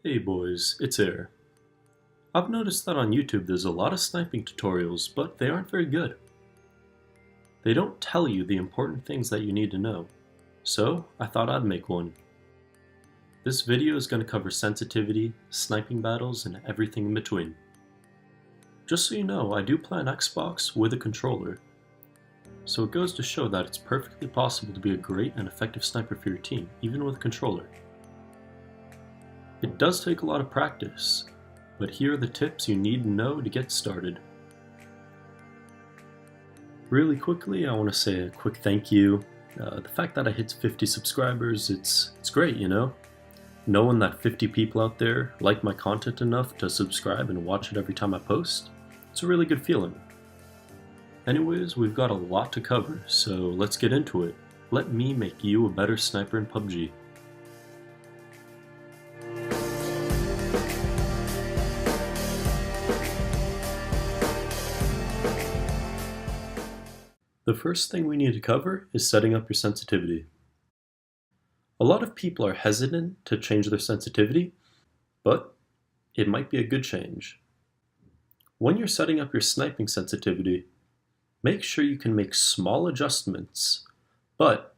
Hey boys, it's Air. I've noticed that on YouTube there's a lot of sniping tutorials, but they aren't very good. They don't tell you the important things that you need to know, so I thought I'd make one. This video is going to cover sensitivity, sniping battles, and everything in between. Just so you know, I do play on Xbox with a controller, so it goes to show that it's perfectly possible to be a great and effective sniper for your team, even with a controller. It does take a lot of practice, but here are the tips you need to know to get started. Really quickly, I want to say a quick thank you. The fact that I hit 50 subscribers, it's great, you know? Knowing that 50 people out there like my content enough to subscribe and watch it every time I post, it's a really good feeling. Anyways, we've got a lot to cover, so let's get into it. Let me make you a better sniper in PUBG. The first thing we need to cover is setting up your sensitivity. A lot of people are hesitant to change their sensitivity, but it might be a good change. When you're setting up your sniping sensitivity, make sure you can make small adjustments, but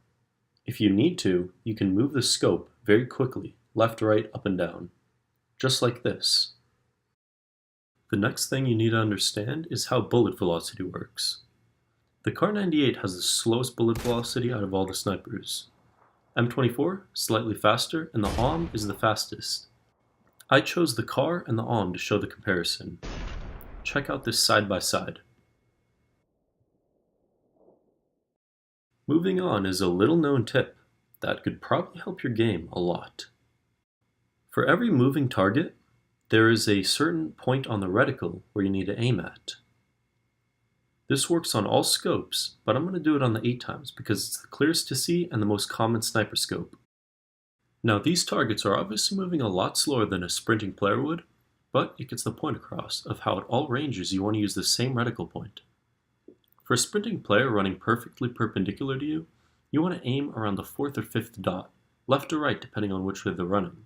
if you need to, you can move the scope very quickly, left, right, up, and down, just like this. The next thing you need to understand is how bullet velocity works. The Kar98 has the slowest bullet velocity out of all the snipers. M24, slightly faster, and the AWM is the fastest. I chose the Kar and the AWM to show the comparison. Check out this side by side. Moving on is a little known tip that could probably help your game a lot. For every moving target, there is a certain point on the reticle where you need to aim at. This works on all scopes, but I'm going to do it on the 8x because it's the clearest to see and the most common sniper scope. Now these targets are obviously moving a lot slower than a sprinting player would, but it gets the point across of how at all ranges you want to use the same reticle point. For a sprinting player running perfectly perpendicular to you, you want to aim around the 4th or 5th dot, left or right depending on which way they're running.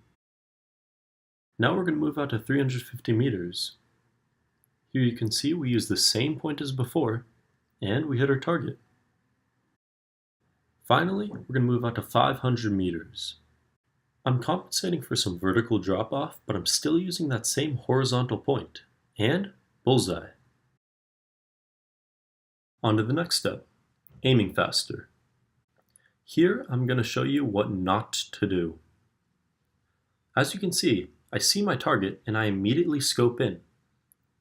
Now we're going to move out to 350 meters. Here you can see we use the same point as before, and we hit our target. Finally, we're going to move out to 500 meters. I'm compensating for some vertical drop-off, but I'm still using that same horizontal point, and bullseye. On to the next step, aiming faster. Here I'm going to show you what not to do. As you can see, I see my target and I immediately scope in.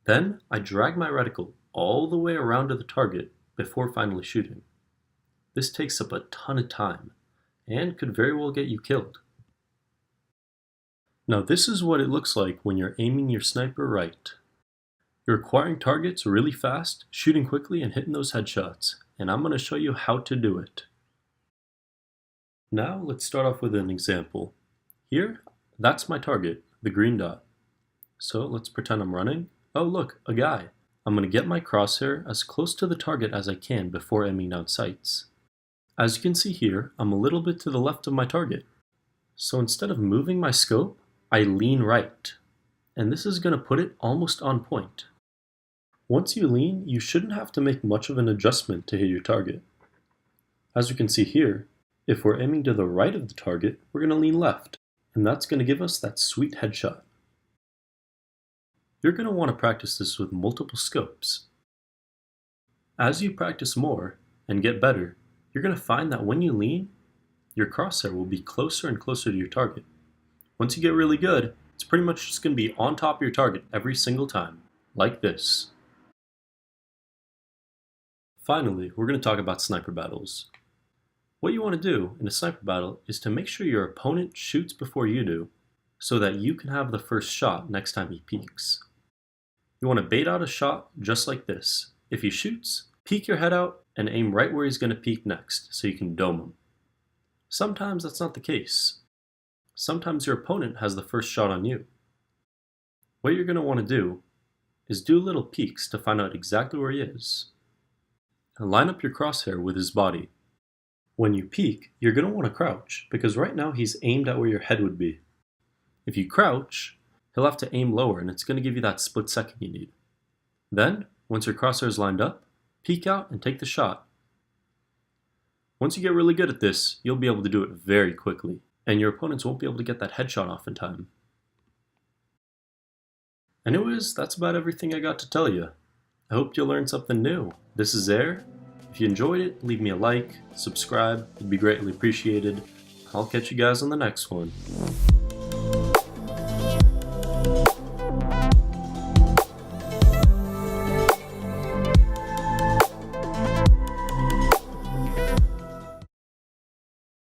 Then I drag my reticle all the way around to the target before finally shooting. This takes up a ton of time and could very well get you killed. Now this is what it looks like when you're aiming your sniper right. You're acquiring targets really fast, shooting quickly, and hitting those headshots, and I'm going to show you how to do it. Now let's start off with an example. Here, that's my target, the green dot. So let's pretend I'm running. Oh look, a guy. I'm going to get my crosshair as close to the target as I can before aiming down sights. As you can see here, I'm a little bit to the left of my target. So instead of moving my scope, I lean right. And this is going to put it almost on point. Once you lean, you shouldn't have to make much of an adjustment to hit your target. As you can see here, if we're aiming to the right of the target, we're going to lean left, and that's going to give us that sweet headshot. You're going to want to practice this with multiple scopes. As you practice more and get better, you're going to find that when you lean, your crosshair will be closer and closer to your target. Once you get really good, it's pretty much just going to be on top of your target every single time, like this. Finally, we're going to talk about sniper battles. What you want to do in a sniper battle is to make sure your opponent shoots before you do, so that you can have the first shot next time he peeks. You want to bait out a shot just like this. If he shoots, peek your head out and aim right where he's going to peek next so you can dome him. Sometimes that's not the case. Sometimes your opponent has the first shot on you. What you're going to want to do is do little peeks to find out exactly where he is. And line up your crosshair with his body. When you peek, you're going to want to crouch because right now he's aimed at where your head would be. If you crouch, he'll have to aim lower and it's going to give you that split second you need. Then, once your crosshair's lined up, peek out and take the shot. Once you get really good at this, you'll be able to do it very quickly, and your opponents won't be able to get that headshot off in time. Anyways, that's about everything I got to tell you. I hope you learned something new. This is Air. If you enjoyed it, leave me a like, subscribe, it'd be greatly appreciated. I'll catch you guys on the next one.